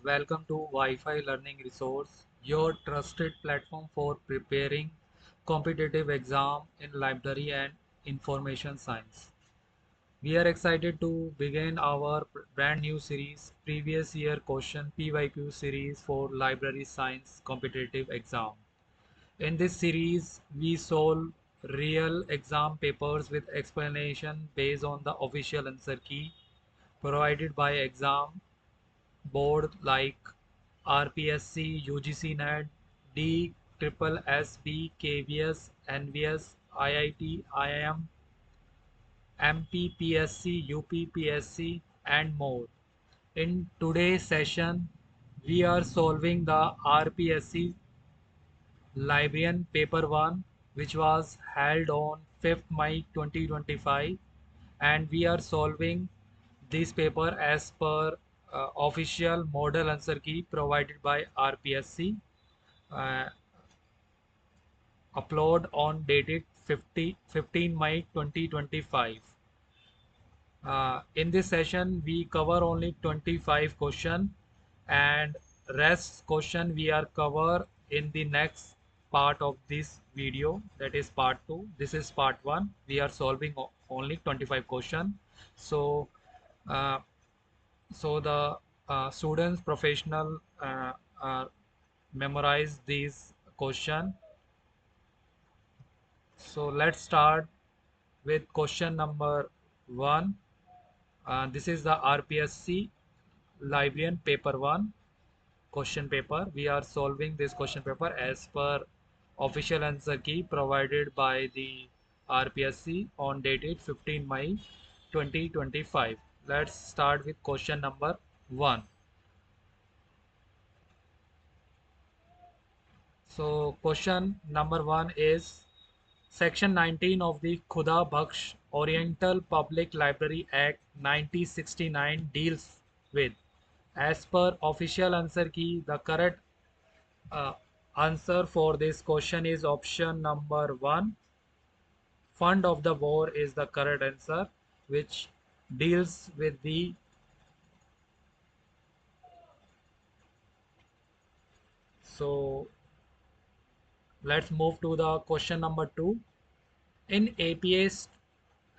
welcome to Wi-Fi Learning Resource, your trusted platform for preparing competitive exam in library and information science. We are excited to begin our brand new series, Previous Year Question PYQ Series for Library Science Competitive Exam. In this series, we solve real exam papers with explanation based on the official answer key provided by exam board like RPSC, UGC NET, D, Triple SB, KVS, NVS, IIT, IIM, MPPSC, UPPSC, and more. In today's session, we are solving the RPSC Librarian Paper I, which was held on 5th May 2025, and we are solving this paper as per official model answer key provided by RPSC, uh, upload on dated 15 May 2025. In this session, we cover only 25 question, and rest question we are cover in the next part of this video, that is part 2. This is part 1. We are solving only 25 question. So uh, the students professional memorize these question. So let's start with question number 1. This is the RPSC Librarian Paper 1 question paper. We are solving this question paper as per official answer key provided by the RPSC on dated 15 May 2025. Let's start with question number 1. So question number 1 is Section 19 of the Khuda Bakhsh Oriental Public Library Act 1969 deals with, as per official answer key, the correct uh, answer for this question is option number 1. Fund of the war is the correct answer, which deals with the so let's move to the question number 2. In APA's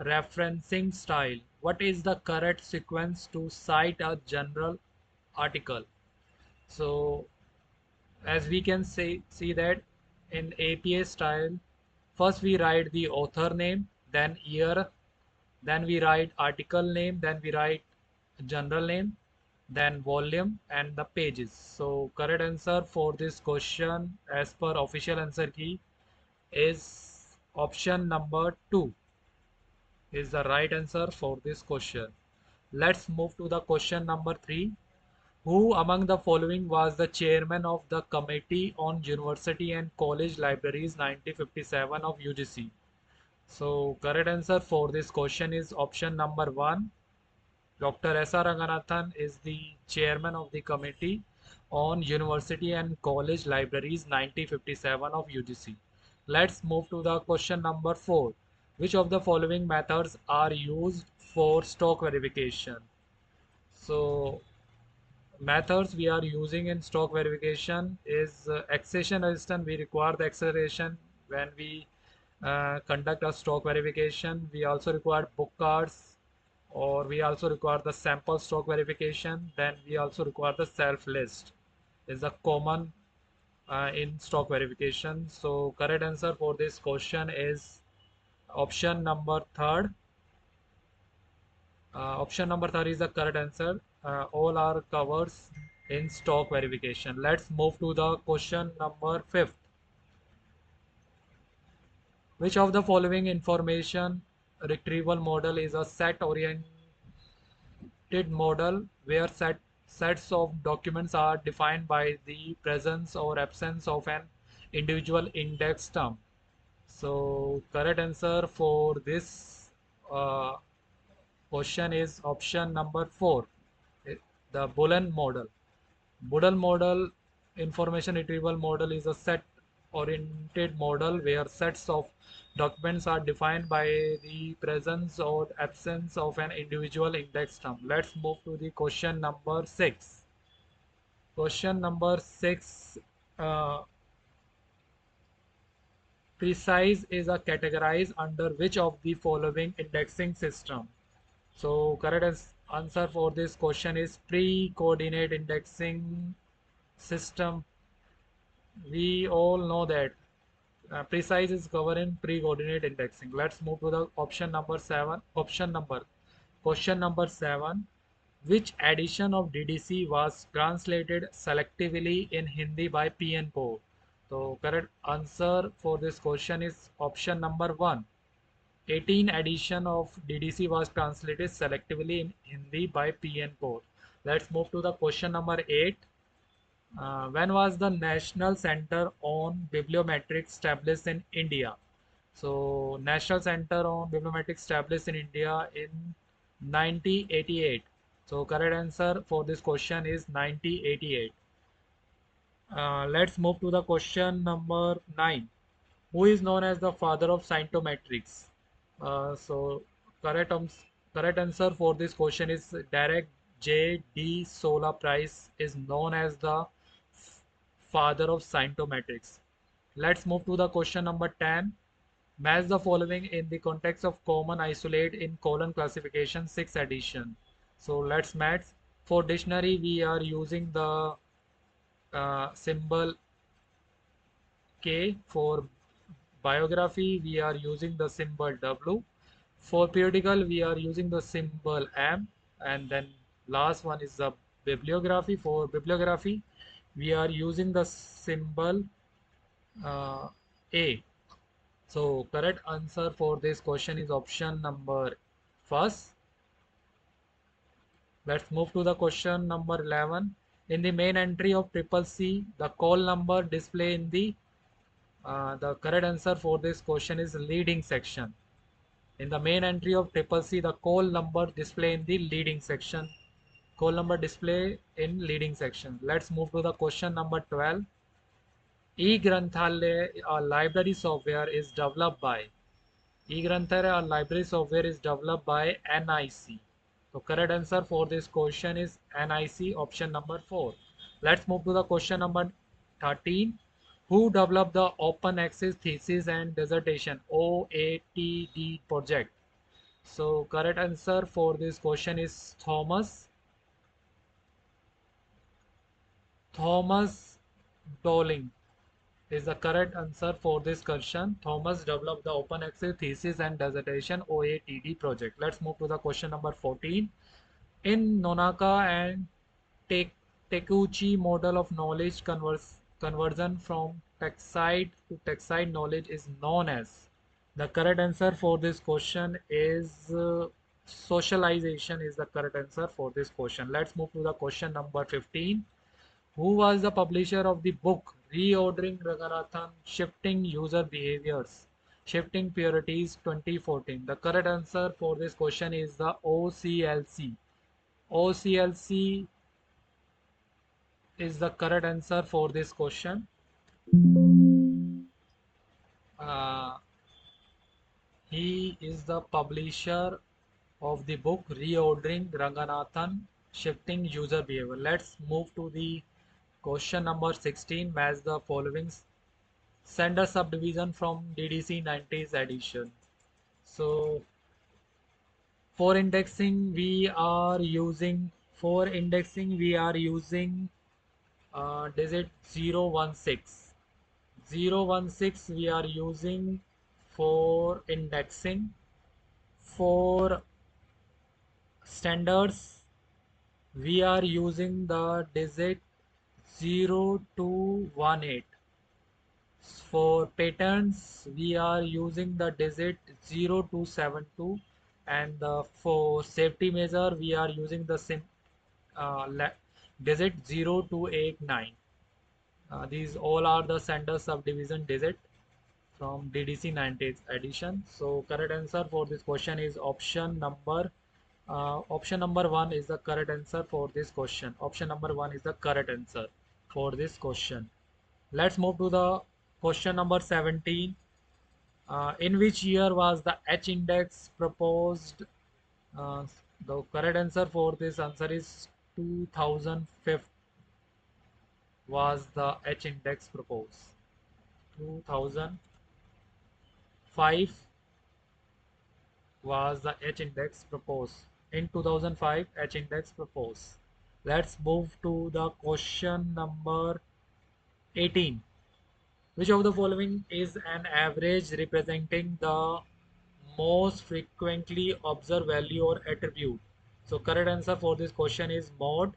referencing style, what is the correct sequence to cite a general article? So as we can see that in APA style, first we write the author name, then year, then we write article name, then we write general name, then volume and the pages. So correct answer for this question as per official answer key is option number 2 is the right answer for this question. Let's move to the question number 3. Who among the following was the chairman of the Committee on University and College Libraries 1957 of UGC? So correct answer for this question is option number 1. Dr. S.R. Ranganathan is the chairman of the Committee on University and College Libraries 1957 of UGC. Let's move to the question number 4. Which of the following methods are used for stock verification? So methods we are using in stock verification is accession resistance. We require the acceleration when we conduct a stock verification. We also require book cards, or we also require the sample stock verification. Then we also require the self list is a common in stock verification. So correct answer for this question is option number 3. Option number 3 is the correct answer. All are covers in stock verification. Let's move to the question number 5. Which of the following information retrieval model is a set oriented model where sets of documents are defined by the presence or absence of an individual index term? So correct answer for this question is option number 4, the Boolean model. Boolean model information retrieval model is a set oriented model where sets of documents are defined by the presence or absence of an individual index term. Let's move to the question number 6. Question number 6. Uh, precise is a categorized under which of the following indexing system? So correct answer for this question is pre-coordinate indexing system. We all know that precise is covered in pre-coordinate indexing. Let's move to the option number 7. Question number 7. Which edition of DDC was translated selectively in Hindi by PNPO? So correct answer for this question is option number 1. 18 edition of DDC was translated selectively in Hindi by PNPO. Let's move to the question number 8. When was the National Center on Bibliometrics established in India? So, National Center on Bibliometrics established in India in 1988. So, correct answer for this question is 1988. Let's move to the question number 9. Who is known as the father of scientometrics? So, correct, correct answer for this question is Derek J. D. Sola Price is known as the father of scientometrics. Let's move to the question number 10. Match the following in the context of common isolate in colon classification 6th edition. So let's match. For dictionary, we are using the symbol K. For biography, we are using the symbol W. For periodical, we are using the symbol M. And then last one is the bibliography. For bibliography, we are using the symbol A. So correct answer for this question is option number first. Let's move to the question number 11. In the main entry of triple C, the call number display in the correct answer for this question is leading section. In the main entry of triple C, the call number display in the leading section. Call number display in leading section. Let's move to the question number 12. E-Granthalaya, a library software is developed by E-Granthalaya, a library software is developed by NIC. So correct answer for this question is NIC, option number 4. Let's move to the question number 13. Who developed the open access thesis and dissertation OATD project? So correct answer for this question is Thomas Dowling is the correct answer for this question. Thomas developed the open access thesis and dissertation OATD project. Let's move to the question number 14. In Nonaka and Takeuchi model of knowledge conversion from textile to textile knowledge is known as. The correct answer for this question is socialization is the correct answer for this question. Let's move to the question number 15. Who was the publisher of the book Reordering Ranganathan Shifting User Behaviors, Shifting Priorities 2014? The correct answer for this question is the OCLC. OCLC is the correct answer for this question. Uh, he is the publisher of the book Reordering Ranganathan Shifting User Behavior. Let's move to the question number 16. Match the following sender subdivision from DDC 90s edition. So for indexing we are using digit 016. 016 we are using for indexing. For standards we are using the digit 0218. For patterns we are using the digit 0272, and for safety measure we are using the digit 0289. These all are the sender subdivision digit from DDC 90th edition. So correct answer for this question is option number 1 is the correct answer for this question. Option number 1 is the correct answer for this question. Let's move to the question number 17. In which year was the H index proposed? The correct answer for this answer is 2005. was the H index proposed? 2005 was the H index proposed. In 2005, H index proposed. Let's move to the question number 18. Which of the following is an average representing the most frequently observed value or attribute? So correct answer for this question is mod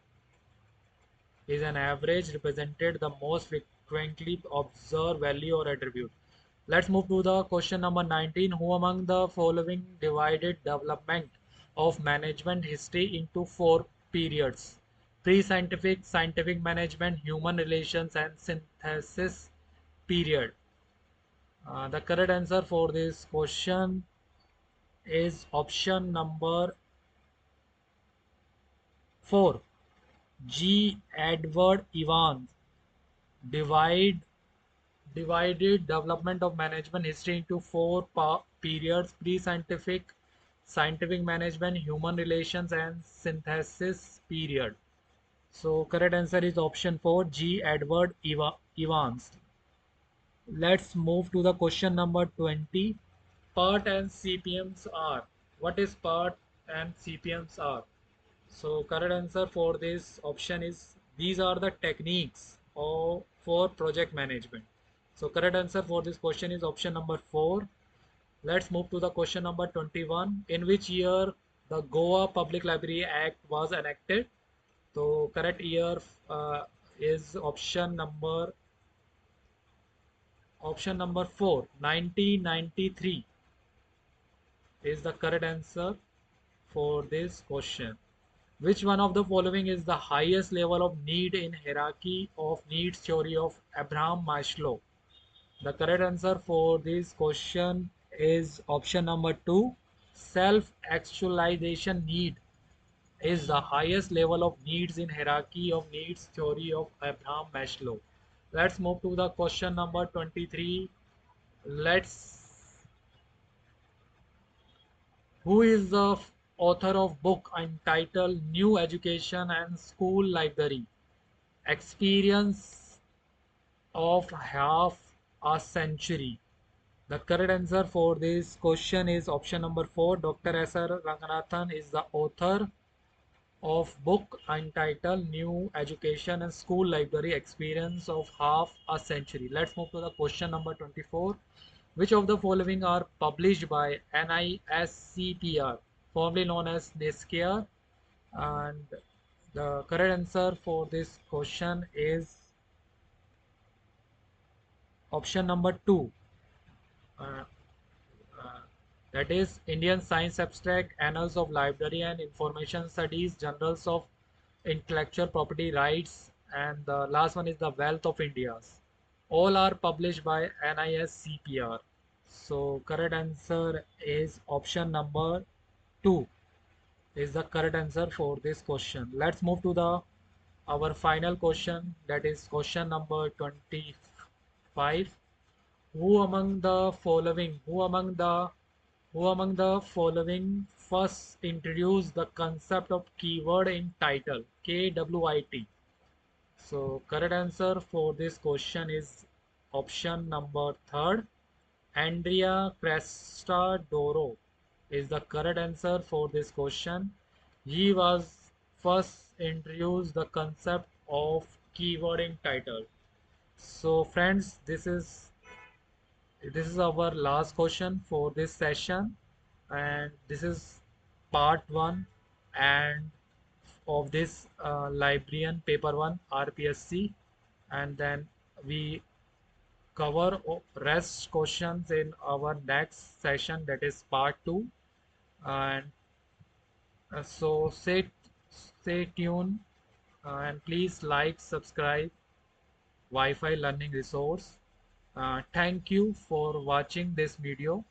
is an average represented the most frequently observed value or attribute. Let's move to the question number 19. Who among the following divided development of management history into four periods? Pre-scientific, scientific management, human relations, and synthesis period. The correct answer for this question is option number 4. G. Edward Evans divide divided development of management history into four periods: pre-scientific, scientific management, human relations, and synthesis period. So correct answer is option 4, G. Edward Evans. Let's move to the question number 20. Part and CPMs are. What is part and CPMs are? So correct answer for this option is these are the techniques for project management. So correct answer for this question is option number 4. Let's move to the question number 21. In which year the Goa Public Library Act was enacted? So correct year is option number 4, 1993 is the correct answer for this question. Which one of the following is the highest level of need in hierarchy of needs theory of Abraham Maslow? The correct answer for this question is option number 2. Self-actualization need is the highest level of needs in hierarchy of needs theory of Abraham Maslow. Let's move to the question number 23. Let's Who is the author of book entitled New Education and School Library? Experience of Half a Century. The correct answer for this question is option number 4. Dr. S.R. Ranganathan is the author of book entitled New Education and School Library Experience of Half a Century. Let's move to the question number 24. Which of the following are published by NISCPR, formerly known as NISCAR? And the correct answer for this question is option number 2. Uh, uh, that is Indian Science Abstract, Annals of Library and Information Studies, Journals of Intellectual Property Rights, and the last one is The Wealth of India. All are published by NISCPR. So correct answer is option number 2 is the correct answer for this question. Let's move to the our final question, that is question number 25. Who among the following first introduced the concept of keyword in title, KWIT? So correct answer for this question is option number 3. Andrea Crestadoro is the correct answer for this question. He was first introduced the concept of keyword in title. So friends, this is our last question for this session, and this is part 1 and of this librarian paper 1 RPSC, and then we cover rest questions in our next session, that is part 2. And so stay tuned, and please like, subscribe Wi-Fi learning resource. Thank you for watching this video.